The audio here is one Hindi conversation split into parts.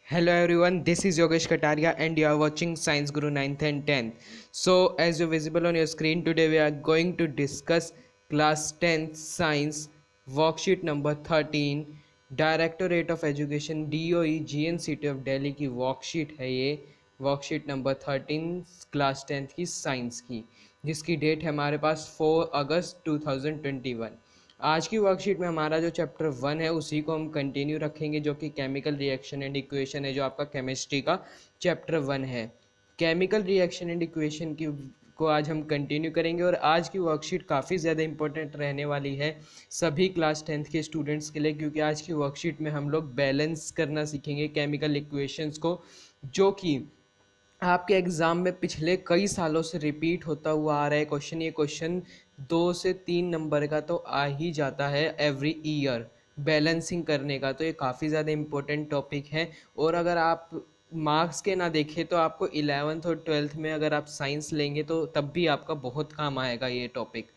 Hello everyone, this is Yogesh Kataria and you are watching Science Guru 9th and 10th. So as you visible on your screen, today we are going to discuss class 10th science worksheet number 13. Directorate of education DOE GNCT of Delhi की वर्कशीट है ये वर्कशीट नंबर 13 क्लास 10th की साइंस की, जिसकी डेट है हमारे पास 4 अगस्त 2021। आज की वर्कशीट में हमारा जो चैप्टर 1 है उसी को हम कंटिन्यू रखेंगे, जो कि केमिकल रिएक्शन एंड इक्वेशन है, जो आपका केमिस्ट्री का चैप्टर 1 है। केमिकल रिएक्शन एंड इक्वेशन की को आज हम कंटिन्यू करेंगे और आज की वर्कशीट काफ़ी ज़्यादा इंपॉर्टेंट रहने वाली है सभी क्लास 10th के स्टूडेंट्स के लिए, क्योंकि आज की वर्कशीट में हम लोग बैलेंस करना सीखेंगे केमिकल इक्वेशंस को, जो कि आपके एग्ज़ाम में पिछले कई सालों से रिपीट होता हुआ आ रहा है क्वेश्चन। ये क्वेश्चन 2 से 3 नंबर का तो आ ही जाता है एवरी ईयर बैलेंसिंग करने का, तो ये काफ़ी ज़्यादा इम्पोर्टेंट टॉपिक है। और अगर आप मार्क्स के ना देखें तो आपको 11th और 12th में अगर आप साइंस लेंगे तो तब भी आपका बहुत काम आएगा ये टॉपिक।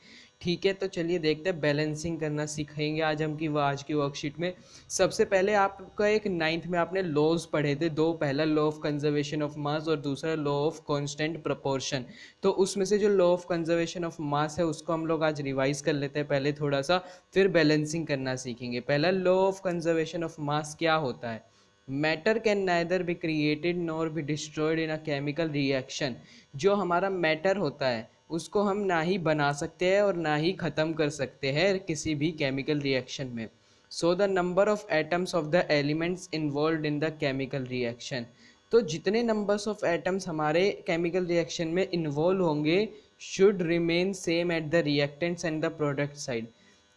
ठीक है, तो चलिए देखते हैं बैलेंसिंग करना सीखेंगे आज हम की आज की वर्कशीट में। सबसे पहले आपका एक 9th में आपने लॉज पढ़े थे दो, पहला लॉ ऑफ कंजर्वेशन ऑफ मास और दूसरा लॉ ऑफ कांस्टेंट प्रोपोर्शन। तो उसमें से जो law of conservation of mass है उसको हम लोग आज रिवाइज कर लेते हैं पहले थोड़ा सा, फिर बैलेंसिंग करना सीखेंगे। पहला लॉ ऑफ कंजर्वेशन ऑफ मास क्या होता है? Matter can neither be created nor be destroyed in a chemical reaction. जो हमारा मैटर होता है उसको हम ना ही बना सकते हैं और ना ही ख़त्म कर सकते हैं किसी भी केमिकल रिएक्शन में। So the number of atoms of the elements involve in the chemical reaction. तो जितने नंबर्स ऑफ एटम्स हमारे केमिकल रिएक्शन में इन्वॉल्व होंगे should remain same at the reactants and the product side.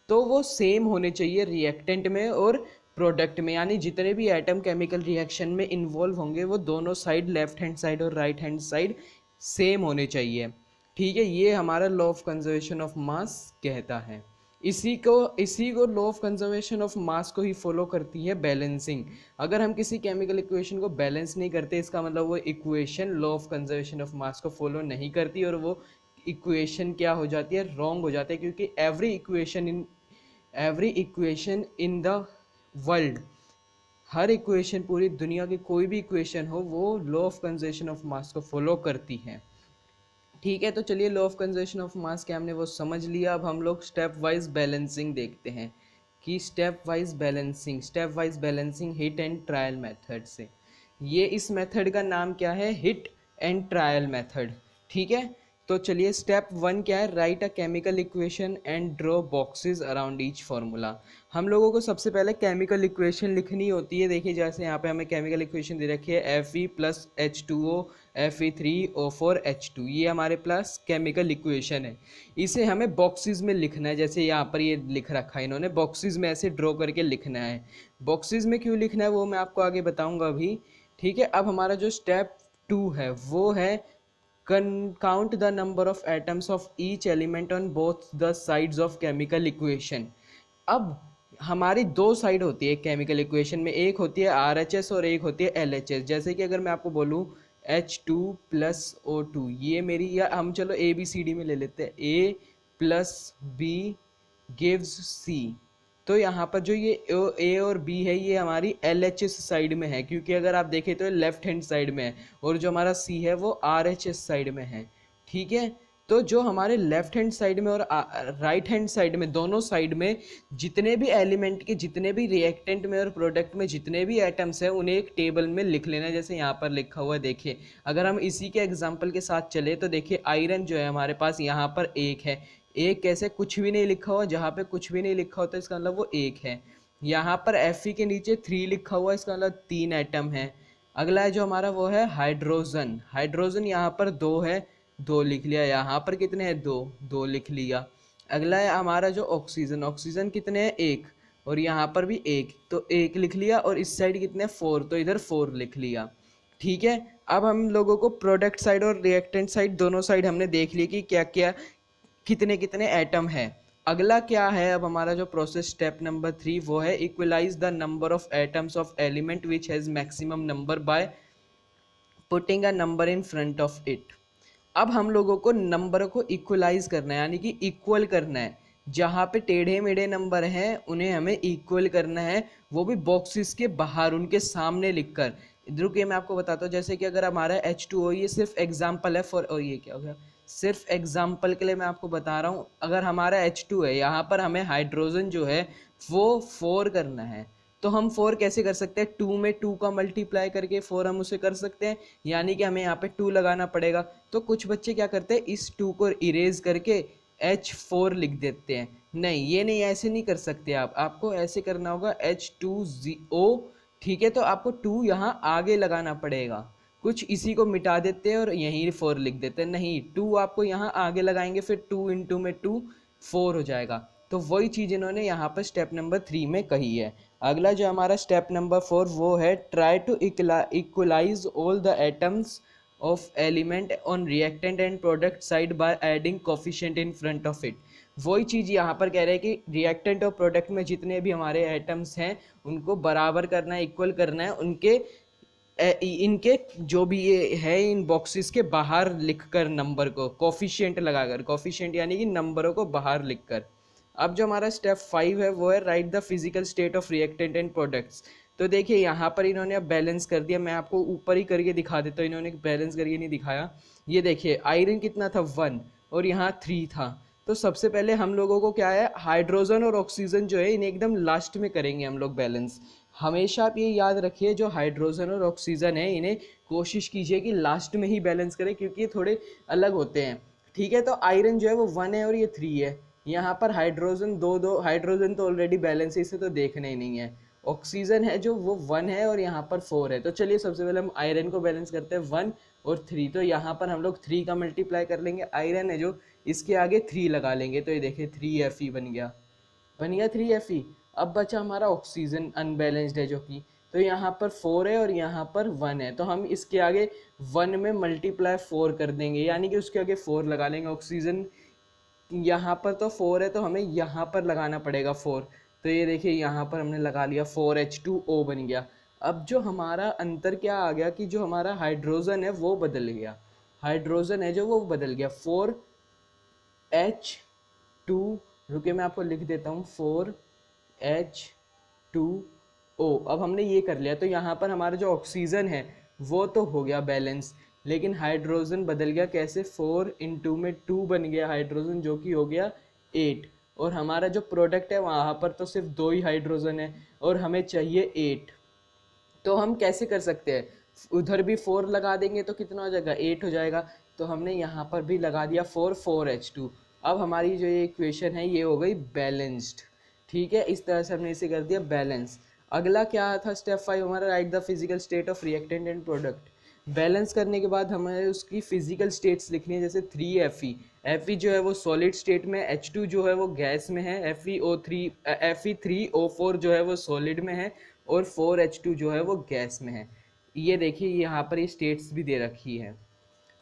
तो वो सेम होने चाहिए रिएक्टेंट में और प्रोडक्ट में, यानी जितने भी एटम केमिकल रिएक्शन में इन्वॉल्व होंगे वो दोनों साइड, लेफ्ट हैंड साइड और राइट हैंड साइड सेम होने चाहिए। ठीक है, ये हमारा लॉ ऑफ कंजर्वेशन ऑफ मास कहता है। इसी को लॉ ऑफ कंजर्वेशन ऑफ मास को ही फॉलो करती है बैलेंसिंग। अगर हम किसी केमिकल इक्वेशन को बैलेंस नहीं करते, इसका मतलब वो equation law of conservation of मास को फॉलो नहीं करती और वो इक्वेशन क्या हो जाती है, रॉन्ग हो जाती है। क्योंकि every equation in the world, her equation, पूरी दुनिया की कोई भी इक्वेशन हो, वो लॉ ऑफ कंजर्वेशन ऑफ मास को फॉलो करती है। ठीक है, तो चलिए लॉ ऑफ कंजर्वेशन ऑफ मास क्या हमने वो समझ लिया। अब हम लोग स्टेप वाइज बैलेंसिंग देखते हैं कि step wise balancing hit and trial method से। ये इस मेथड का नाम क्या है? Hit and trial method. ठीक है, तो चलिए स्टेप 1 क्या है? Right a chemical equation and draw boxes around each formula. हम लोगों को सबसे पहले केमिकल इक्वेशन लिखनी होती है। देखिए जैसे यहाँ पे हमें केमिकल इक्वेशन दे रखी है Fe प्लस H2O Fe3O4H2, ये हमारे पास केमिकल इक्वेशन है। इसे हमें बॉक्सेस में लिखना है, जैसे यहाँ पर ये लिख रखा है इन्होंने, बॉक्सेस में ऐसे ड्रॉ करके लिखना है। बॉक्सेस में क्यों लिखना है वो मैं आपको आगे बताऊंगा अभी। ठीक है, अब हमारा जो स्टेप 2 है वो है count the number of atoms of each element on both the sides of chemical equation। अब हमारी दो साइड होती है केमिकल इक्वेशन में, एक होती है RHS और एक होती है LHS। जैसे कि अगर मैं आपको बोलूँ H2 प्लस O2, ये मेरी, या हम चलो ABCD में ले लेते हैं, A plus B gives C। तो यहाँ पर जो ये ए और बी है ये हमारी LHS साइड में है, क्योंकि अगर आप देखें तो लेफ्ट हैंड साइड में है, और जो हमारा सी है वो RHS साइड में है। ठीक है, तो जो हमारे लेफ्ट हैंड साइड में और राइट हैंड साइड में, दोनों साइड में जितने भी एलिमेंट के, जितने भी रिएक्टेंट में और प्रोडक्ट में जितने भी एटम्स हैं उन्हें एक टेबल में लिख लेना है, जैसे यहाँ पर लिखा हुआ है। देखिए अगर हम इसी के एग्जाम्पल के साथ चले तो देखिए आयरन जो है हमारे पास यहाँ पर एक है। एक कैसे? कुछ भी नहीं लिखा हुआ, जहाँ पे कुछ भी नहीं लिखा होता इसका मतलब वो एक है। यहाँ पर Fe के नीचे 3 लिखा हुआ, इसका मतलब 3 एटम है। अगला है जो हमारा वो है हाइड्रोजन। हाइड्रोजन यहाँ पर 2 है, 2 लिख लिया। यहाँ पर कितने हैं? 2, 2 लिख लिया। अगला है हमारा जो ऑक्सीजन। ऑक्सीजन कितने हैं? 1, और यहाँ पर भी 1, तो 1 लिख लिया। और इस साइड कितने? 4, तो इधर 4 लिख लिया। ठीक है, अब हम लोगों को प्रोडक्ट साइड और रिएक्टेंट साइड दोनों साइड हमने देख ली कि क्या क्या कितने कितने एटम है। अगला क्या है अब हमारा जो प्रोसेस स्टेप नंबर 3 वो है equalize the number of atoms of element which has maximum number by putting a number in front of it. अब हम लोगों को नंबर को इक्वलाइज करना है, यानी कि इक्वल करना है। जहाँ पे टेढ़े मेढ़े नंबर हैं उन्हें हमें इक्वल करना है, वो भी बॉक्सेस के बाहर, उनके सामने लिखकर। रुकिए मैं आपको बताता हूँ, जैसे कि अगर हमारा H2O, ये सिर्फ एग्जाम्पल है फॉर, और ये क्या हो गया, सिर्फ एग्जाम्पल के लिए मैं आपको बता रहा हूँ। अगर हमारा H2 है, यहाँ पर हमें हाइड्रोजन जो है वो 4 करना है, तो हम 4 कैसे कर सकते हैं, 2 में 2 का मल्टीप्लाई करके 4 हम उसे कर सकते हैं, यानी कि हमें यहाँ पे 2 लगाना पड़ेगा। तो कुछ बच्चे क्या करते हैं, इस 2 को इरेज करके H4 लिख देते हैं। नहीं, ये नहीं, ऐसे नहीं कर सकते आप, आपको ऐसे करना होगा H2O, ठीक है। तो आपको 2 यहाँ आगे लगाना पड़ेगा। कुछ इसी को मिटा देते हैं और यहीं 4 लिख देते हैं, नहीं, 2 आपको यहाँ आगे लगाएंगे, फिर 2 इंटू में 2 4 हो जाएगा। तो वही चीज़ इन्होंने यहाँ पर स्टेप नंबर 3 में कही है। अगला जो हमारा स्टेप नंबर 4 वो है try to equalize all the atoms of element on reactant and product side by adding coefficient in front of it। वही चीज़ यहाँ पर कह रहे हैं कि रिएक्टेंट और प्रोडक्ट में जितने भी हमारे एटम्स हैं उनको बराबर करना है, इक्वल करना है, उनके इनके जो भी ये है इन बॉक्सेस के बाहर लिखकर नंबर को कोफिशिएंट लगाकर, कोफिशिएंट यानी कि नंबरों को बाहर लिखकर। अब जो हमारा स्टेप 5 है वो है right the physical state of reactant and products. तो देखिए यहाँ पर इन्होंने अब बैलेंस कर दिया, मैं आपको ऊपर ही करके दिखा देता हूँ, इन्होंने बैलेंस करके नहीं दिखाया। ये देखिए आयरन कितना था 1 और यहाँ 3 था। तो सबसे पहले हम लोगों को क्या है, हाइड्रोजन और ऑक्सीजन जो है इन्हें एकदम लास्ट में करेंगे हम लोग बैलेंस। हमेशा आप ये याद रखिए, जो हाइड्रोजन और ऑक्सीजन है इन्हें कोशिश कीजिए कि लास्ट में ही बैलेंस करें, क्योंकि ये थोड़े अलग होते हैं, ठीक है। तो आयरन जो है वो 1 है और ये 3 है। यहाँ पर हाइड्रोजन दो हाइड्रोजन तो ऑलरेडी बैलेंस है, इसे तो देखना ही नहीं है। ऑक्सीजन है जो वो 1 है और यहाँ पर 4 है। तो चलिए सबसे पहले हम आयरन को बैलेंस करते हैं 1 और 3। तो यहाँ पर हम लोग 3 का मल्टीप्लाई कर लेंगे, आयरन है जो इसके आगे 3 लगा लेंगे, तो ये देखिए 3Fe बन गया, 3Fe। अब बचा हमारा ऑक्सीजन अनबैलेंस्ड है जो कि, तो यहाँ पर 4 है और यहाँ पर 1 है, तो हम इसके आगे 1 में मल्टीप्लाई 4 कर देंगे, यानी कि उसके आगे 4 लगा लेंगे। ऑक्सीजन यहाँ पर तो 4 है तो हमें यहाँ पर लगाना पड़ेगा 4। तो ये देखिए यहाँ पर हमने लगा लिया, 4H2O बन गया। अब जो हमारा अंतर क्या आ गया कि जो हमारा हाइड्रोजन है वो बदल गया, हाइड्रोजन है जो वो बदल गया 4H2, रुके मैं आपको लिख देता हूँ 4H2O। अब हमने ये कर लिया, तो यहाँ पर हमारा जो ऑक्सीजन है वो तो हो गया बैलेंस, लेकिन हाइड्रोजन बदल गया कैसे, 4 इंटू में 2 बन गया हाइड्रोजन, जो कि हो गया 8। और हमारा जो प्रोडक्ट है वहाँ पर तो सिर्फ 2 ही हाइड्रोजन है और हमें चाहिए 8। तो हम कैसे कर सकते हैं, उधर भी 4 लगा देंगे तो कितना हो जाएगा, 8 हो जाएगा। तो हमने यहाँ पर भी लगा दिया 4H2। अब हमारी जो ये इक्वेशन है ये हो गई बैलेंस्ड, ठीक है। इस तरह से हमने इसे कर दिया बैलेंस। अगला क्या था स्टेप 5 हमारा, right the physical state of reactant and product. Balance करने के बाद हमें उसकी फिजिकल स्टेट्स लिखनी है, जैसे 3Fe, Fe जो है वो सॉलिड स्टेट में, H2 जो है वो गैस में है, Fe3O4 जो है वो सॉलिड में है और 4H2 जो है वो गैस में है। ये देखिए यहाँ पर ये स्टेट्स भी दे रखी है।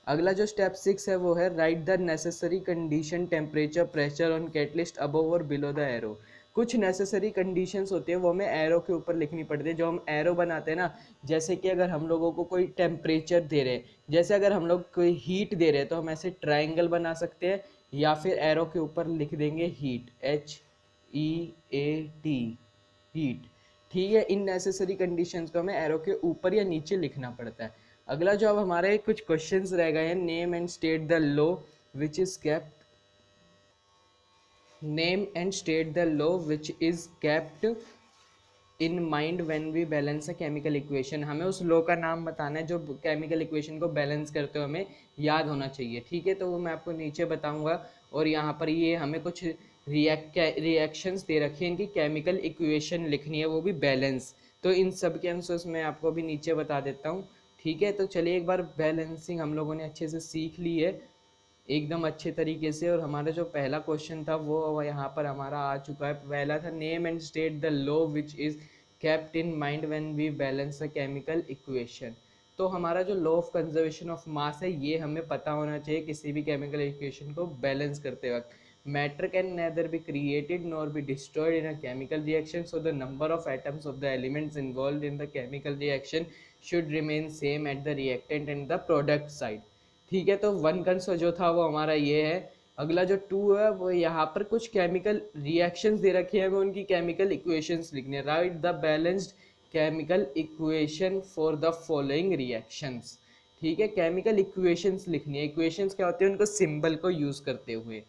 अगला जो स्टेप 6 है वो है right the necessary condition temperature pressure on catalyst above और बिलो द एरो। कुछ नेसेसरी कंडीशंस होती है वो हमें एरो के ऊपर लिखनी पड़ती है, जो हम एरो बनाते हैं ना, जैसे कि अगर हम लोगों को कोई टेम्परेचर दे रहे हैं, जैसे अगर हम लोग कोई हीट दे रहे हैं तो हम ऐसे ट्राइंगल बना सकते हैं, या फिर एरो के ऊपर लिख देंगे हीट, HEAT, हीट, ठीक है। इन नेसेसरी कंडीशंस को हमें एरो के ऊपर या नीचे लिखना पड़ता है। अगला जो अब हमारे कुछ क्वेश्चंस रह गए हैं, name and state the law which is kept, name and state the law which is kept in mind when we balance a chemical equation. हमें उस लॉ का नाम बताना है जो केमिकल इक्वेशन को बैलेंस करते हुए हमें याद होना चाहिए, ठीक है। तो वो मैं आपको नीचे बताऊंगा। और यहाँ पर ये हमें कुछ रिएक्शंस दे रखे हैं, इनकी केमिकल इक्वेशन लिखनी है, वो भी बैलेंस। तो इन सब के आंसर्स मैं आपको भी नीचे बता देता हूँ, ठीक है। तो चलिए एक बार बैलेंसिंग हम लोगों ने अच्छे से सीख ली है एकदम अच्छे तरीके से। और हमारा जो पहला क्वेश्चन था वो यहाँ पर हमारा आ चुका है। पहला था name and state the law which is kept in mind when we balance a chemical equation. तो हमारा जो law of conservation of mass है ये हमें पता होना चाहिए किसी भी केमिकल इक्वेशन को बैलेंस करते वक्त। Matter can nether be created nor be destroyed in a chemical reaction, so the number of atoms of the elements involve in the chemical reaction should remain same at the reactant and the product side, ठीक है। तो 1 का आंसर जो था वो हमारा ये है। अगला जो 2 है वो यहाँ पर कुछ केमिकल रिएक्शंस दे रखे हैं, हमें उनकी केमिकल इक्वेशंस लिखने हैं। Right the balanced chemical equation for the following reactions. ठीक है, केमिकल इक्वेशंस लिखनी है। इक्वेशंस क्या होते हैं, उनको सिंबल को यूज करते हुए।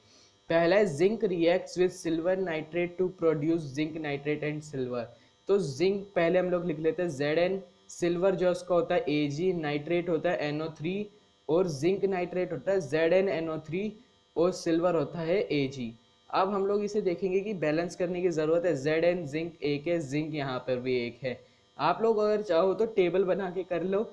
पहला है zinc reacts with silver nitrate to produce zinc nitrate and silver. तो जिंक पहले हम लोग लिख लेते हैं Zn, सिल्वर जो उसका होता है Ag, नाइट्रेट होता है NO3 और जिंक नाइट्रेट होता है ZnNO3 और सिल्वर होता है Ag। अब हम लोग इसे देखेंगे कि बैलेंस करने की ज़रूरत है। Zn जिंक एक है, जिंक यहाँ पर भी एक है। आप लोग अगर चाहो तो टेबल बना के कर लो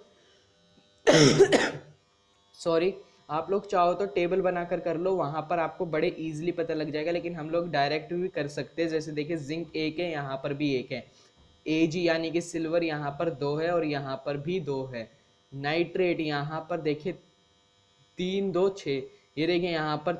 सॉरी, आप लोग चाहो तो टेबल बनाकर कर लो, वहां पर आपको बड़े इजीली पता लग जाएगा। लेकिन हम लोग डायरेक्ट भी कर सकते हैं। जैसे देखिए जिंक एक है, यहाँ पर भी एक है। Ag यानी कि सिल्वर यहाँ पर 2 है और यहाँ पर भी 2 है। नाइट्रेट यहाँ पर देखिए 3 2 6, ये देखिए यहाँ पर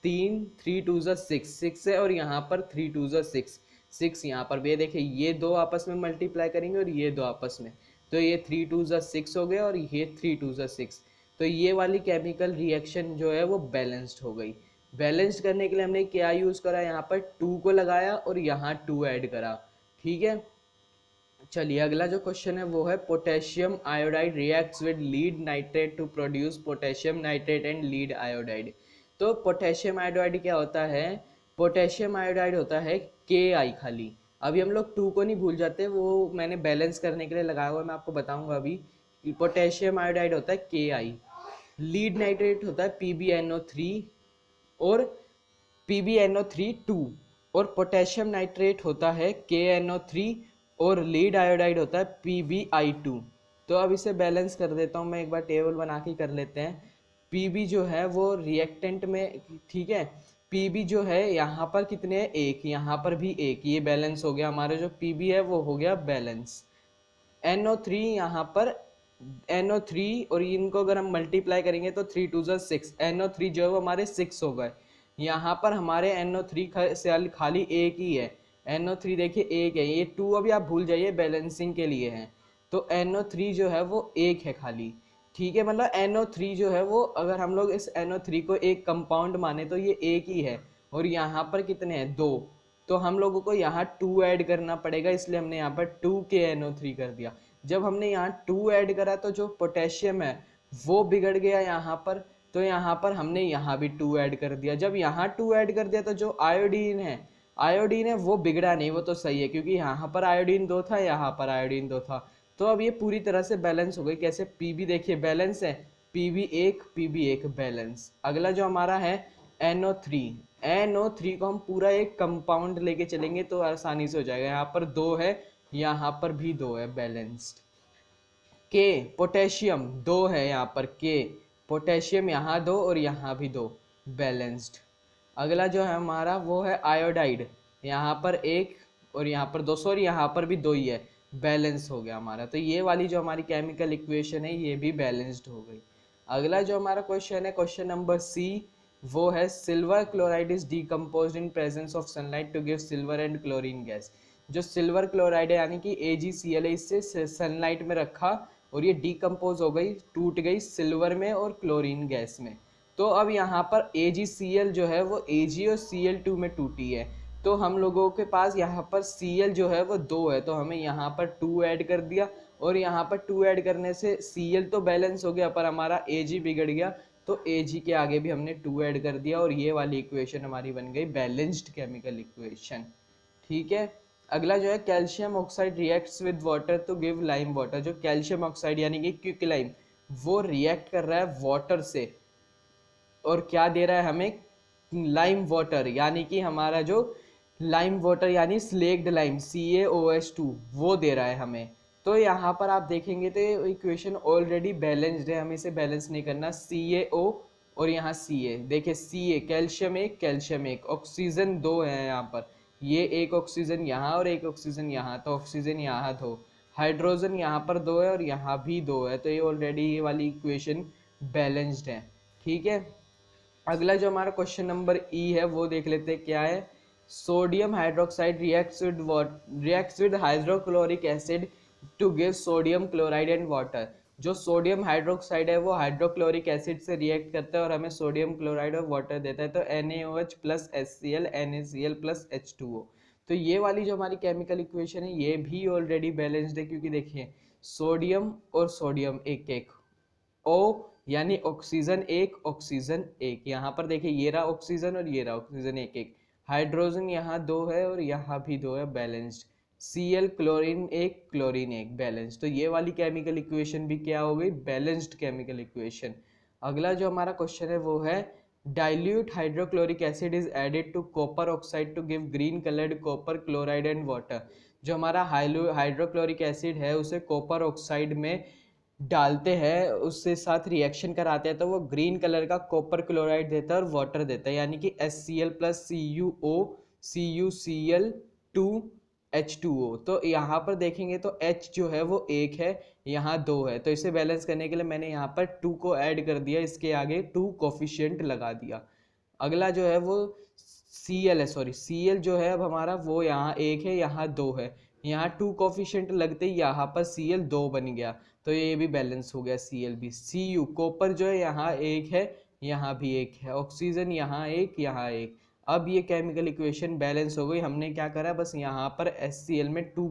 3 3 2 6 6 है और यहाँ पर 3 2 6 6 यहाँ पर भी। ये देखिए ये दो आपस में मल्टीप्लाई करेंगे और ये दो आपस में, तो ये 3 2 6 हो गया और ये 3 2 6। तो ये वाली केमिकल रिएक्शन जो है वो बैलेंस्ड हो गई। बैलेंस्ड करने के लिए हमने क्या यूज़ करा, यहाँ पर 2 को लगाया और यहाँ 2 ऐड करा। ठीक है, चलिए अगला जो क्वेश्चन है वो है potassium iodide reacts with lead nitrate to produce potassium nitrate and lead iodide. तो पोटेशियम आयोडाइड क्या होता है, पोटेशियम आयोडाइड होता है Ki खाली। अभी हम लोग 2 को नहीं भूल जाते, वो मैंने बैलेंस करने के लिए लगाया हुआ है, मैं आपको बताऊंगा अभी। पोटेशियम आयोडाइड होता है Ki, लीड नाइट्रेट होता है PbNO3 और PbNO3 2 और पोटेशियम नाइट्रेट होता है KNO3 और लीड आयोडाइड होता है PbI2। तो अब इसे बैलेंस कर देता हूँ मैं, एक बार टेबल बना के कर लेते हैं। Pb जो है वो रिएक्टेंट में, ठीक है, Pb जो है यहाँ पर कितने हैं, एक, यहाँ पर भी एक, ये बैलेंस हो गया हमारा। जो Pb है वो हो गया बैलेंस। NO3 यहाँ पर NO3 और इनको अगर हम मल्टीप्लाई करेंगे तो 3 2 6, NO3 जो है वो हमारे 6 हो गए। यहाँ पर हमारे NO3 से खाली एक ही है, NO3 देखिए एक है, ये 2 अभी आप भूल जाइए, बैलेंसिंग के लिए है। तो NO3 जो है वो एक है खाली। ठीक है, मतलब NO3 जो है वो, अगर हम लोग इस NO3 को एक कंपाउंड माने तो ये एक ही है। और यहाँ पर कितने हैं, 2, तो हम लोगों को यहाँ 2 ऐड करना पड़ेगा, इसलिए हमने यहाँ पर 2KNO3 कर दिया। जब हमने यहाँ 2 ऐड करा तो जो पोटेशियम है वो बिगड़ गया यहाँ पर, तो यहाँ पर हमने यहाँ भी 2 ऐड कर दिया। जब यहाँ 2 ऐड कर दिया तो जो आयोडीन है वो बिगड़ा नहीं, वो तो सही है, क्योंकि यहाँ पर आयोडीन 2 था, यहाँ पर आयोडीन 2 था। तो अब ये पूरी तरह से बैलेंस हो गई। कैसे, Pb देखिए बैलेंस है, Pb1 बैलेंस। अगला जो हमारा है NO3 को हम पूरा एक कंपाउंड लेके चलेंगे तो आसानी से हो जाएगा। यहाँ पर 2 है, यहाँ पर भी 2 है, बैलेंस्ड। के पोटेशियम 2 है, यहाँ पर के पोटेशियम यहाँ 2 और यहाँ भी 2, बैलेंस्ड। अगला जो है हमारा वो है आयोडाइड, यहाँ पर 1 और यहाँ पर 2, सॉरी यहाँ पर भी 2 ही है, बैलेंस हो गया हमारा। तो ये वाली जो हमारी केमिकल इक्वेशन है ये भी बैलेंस्ड हो गई। अगला जो हमारा क्वेश्चन है, क्वेश्चन नंबर सी, वो है silver chloride is decomposed in presence of sunlight to give silver and chlorine gas. जो सिल्वर क्लोराइड है यानी कि AgCl है, इससे सनलाइट में रखा और ये डीकम्पोज हो गई, टूट गई सिल्वर में और क्लोरीन गैस में। तो अब यहाँ पर AgCl जो है वो Ag और Cl2 में टूटी है। तो हम लोगों के पास यहाँ पर Cl जो है वो 2 है, तो हमें यहाँ पर 2 ऐड कर दिया और यहाँ पर 2 ऐड करने से Cl तो बैलेंस हो गया पर हमारा Ag बिगड़ गया, तो Ag के आगे भी हमने 2 ऐड कर दिया और ये वाली इक्वेशन हमारी बन गई बैलेंस्ड केमिकल इक्वेशन। ठीक है, अगला जो है calcium oxide reacts with water to give lime water. जो कैल्शियम ऑक्साइड यानी कि क्विकलाइम वो रिएक्ट कर रहा है वाटर से और क्या दे रहा है हमें, लाइम वाटर, यानी कि हमारा जो लाइम वाटर यानी स्लेक्ड लाइम CaOH2 वो दे रहा है हमें। तो यहाँ पर आप देखेंगे तो इक्वेशन ऑलरेडी बैलेंस्ड है, हमें इसे बैलेंस नहीं करना। CaO और यहाँ Ca, देखिए Ca कैल्शियम एक, ऑक्सीजन 2 है यहाँ पर, ये एक ऑक्सीजन यहाँ और एक ऑक्सीजन यहाँ, तो ऑक्सीजन यहाँ 2, हाइड्रोजन यहाँ पर 2 है और यहाँ भी 2 है, तो ये ऑलरेडी ये वाली इक्वेशन बैलेंस्ड है। ठीक है, अगला जो हमारा क्वेश्चन नंबर ई है वो देख लेते हैं क्या है। Sodium hydroxide reacts with hydrochloric acid to give sodium chloride and water. जो सोडियम हाइड्रोक्साइड है वो हाइड्रोक्लोरिक एसिड से रिएक्ट करता है और हमें सोडियम क्लोराइड और वाटर देता है। तो NaOH plus HCl NaCl plus H2O। तो ये वाली जो हमारी केमिकल इक्वेशन है ये भी ऑलरेडी बैलेंस्ड है, क्योंकि देखिए सोडियम और सोडियम एक एक, ओ यानी ऑक्सीजन एक, यहाँ पर देखिए ये रहा ऑक्सीजन और ये रहा ऑक्सीजन एक एक, हाइड्रोजन यहाँ दो है और यहाँ भी दो है, बैलेंस्ड। Cl क्लोरीन एक, बैलेंस। तो ये वाली केमिकल इक्वेशन भी क्या हो गई, बैलेंस्ड केमिकल इक्वेशन। अगला जो हमारा क्वेश्चन है वो है dilute hydrochloric acid is added to copper oxide to give green coloured copper chloride and water. जो हमारा हाइड्रोक्लोरिक एसिड है उसे कॉपर ऑक्साइड में डालते हैं, उससे साथ रिएक्शन कराते हैं तो वो ग्रीन कलर का कॉपर क्लोराइड देता है और वाटर देता है, यानी कि HCl प्लस CuCl2H2O। तो यहाँ पर देखेंगे तो H जो है वो एक है, यहाँ दो है, तो इसे बैलेंस करने के लिए मैंने यहाँ पर 2 को ऐड कर दिया, इसके आगे 2 कोफिशिएंट लगा दिया। अगला जो है वो Cl है, सॉरी Cl जो है अब हमारा वो यहाँ एक है यहाँ दो है, यहाँ 2 कोफिशिएंट लगते ही यहाँ पर Cl 2 बन गया, तो ये भी बैलेंस हो गया Cl भी। Cu कॉपर जो है यहाँ एक है यहाँ भी एक है, ऑक्सीजन यहाँ एक। अब ये केमिकल इक्वेशन बैलेंस हो गई, हमने क्या करा बस यहाँ पर HCl में 2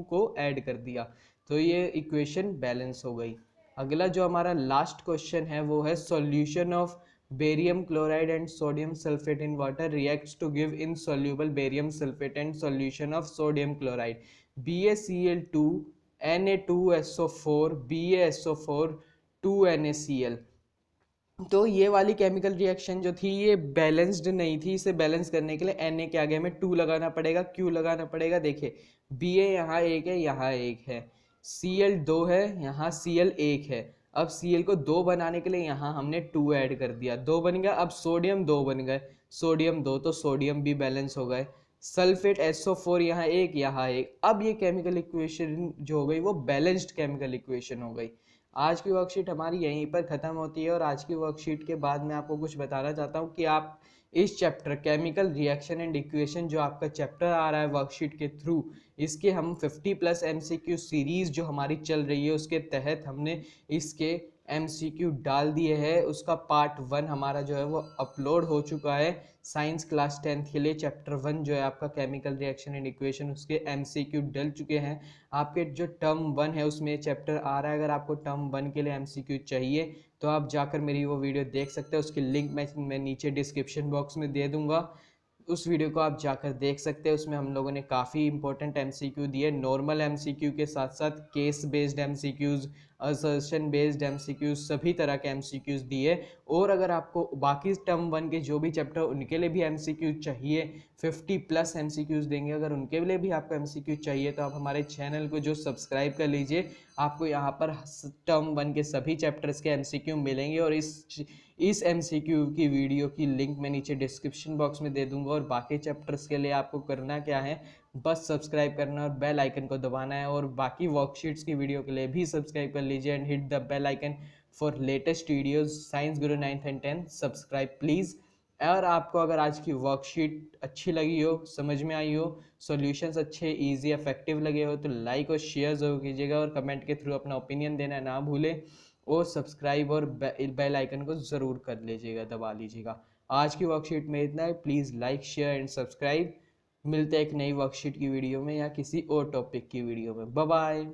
को ऐड कर दिया, तो ये इक्वेशन बैलेंस हो गई। अगला जो हमारा लास्ट क्वेश्चन है वो है solution of barium chloride and sodium sulphate in water reacts to give insoluble barium sulphate and solution of sodium chloride BaCl2 Na2SO4 BaSO4 2NaCl। तो ये वाली केमिकल रिएक्शन जो थी ये बैलेंस्ड नहीं थी, इसे बैलेंस करने के लिए Na के आगे हमें 2 लगाना पड़ेगा, क्यों लगाना पड़ेगा, देखिए Ba यहाँ एक है यहाँ एक है, Cl 2 है यहाँ Cl एक है, अब Cl को 2 बनाने के लिए यहाँ हमने 2 ऐड कर दिया, 2 बन गया, अब सोडियम 2 बन गए, सोडियम 2, तो सोडियम भी बैलेंस हो गए। सल्फेट SO4 यहाँ एक, अब ये केमिकल इक्वेशन जो हो गई वो बैलेंस्ड केमिकल इक्वेशन हो गई। आज की वर्कशीट हमारी यहीं पर ख़त्म होती है, और आज की वर्कशीट के बाद मैं आपको कुछ बताना चाहता हूँ कि आप इस chapter chemical reaction and equation जो आपका चैप्टर आ रहा है वर्कशीट के थ्रू, इसके हम 50+ MCQ सीरीज़ जो हमारी चल रही है उसके तहत हमने इसके MCQ डाल दिए हैं। उसका पार्ट 1 हमारा जो है वो अपलोड हो चुका है साइंस क्लास 10th के लिए। चैप्टर 1 जो है आपका केमिकल रिएक्शन एंड इक्वेशन, उसके MCQ डल चुके हैं। आपके जो टर्म 1 है उसमें चैप्टर आ रहा है, अगर आपको टर्म 1 के लिए MCQ चाहिए तो आप जाकर मेरी वो वीडियो देख सकते हैं, उसकी लिंक मैं नीचे डिस्क्रिप्शन बॉक्स में दे दूंगा, उस वीडियो को आप जाकर देख सकते हैं। उसमें हम लोगों ने काफ़ी इंपॉर्टेंट MCQ दिए, नॉर्मल MCQ के साथ साथ case based MCQs, assertion based MCQs, सभी तरह के MCQs दिए। और अगर आपको बाकी टर्म 1 के जो भी चैप्टर उनके लिए भी MCQ चाहिए, 50+ MCQs देंगे, अगर उनके लिए भी आपको MCQ चाहिए तो आप हमारे चैनल को जो सब्सक्राइब कर लीजिए, आपको यहाँ पर टर्म 1 के सभी चैप्टर्स के MCQ मिलेंगे। और इस MCQ की वीडियो की लिंक मैं नीचे डिस्क्रिप्शन बॉक्स में दे दूंगा। और बाकी चैप्टर्स के लिए आपको करना क्या है, बस सब्सक्राइब करना और बेल आइकन को दबाना है, और बाकी वर्कशीट्स की वीडियो के लिए भी सब्सक्राइब कर लीजिए and hit the bell icon for latest videos. Science Guru 9th and 10th subscribe please. और आपको अगर आज की वर्कशीट अच्छी लगी हो, समझ में आई हो, सॉल्यूशंस अच्छे इजी इफेक्टिव लगे हो, तो लाइक और शेयर ज़रूर कीजिएगा, और कमेंट के थ्रू अपना ओपिनियन देना ना भूलें, और सब्सक्राइब और बेल आइकन को ज़रूर कर लीजिएगा, दबा लीजिएगा। आज की वर्कशीट में इतना है, please like share and subscribe. मिलते हैं एक नई वर्कशीट की वीडियो में या किसी और टॉपिक की वीडियो में। Bye bye.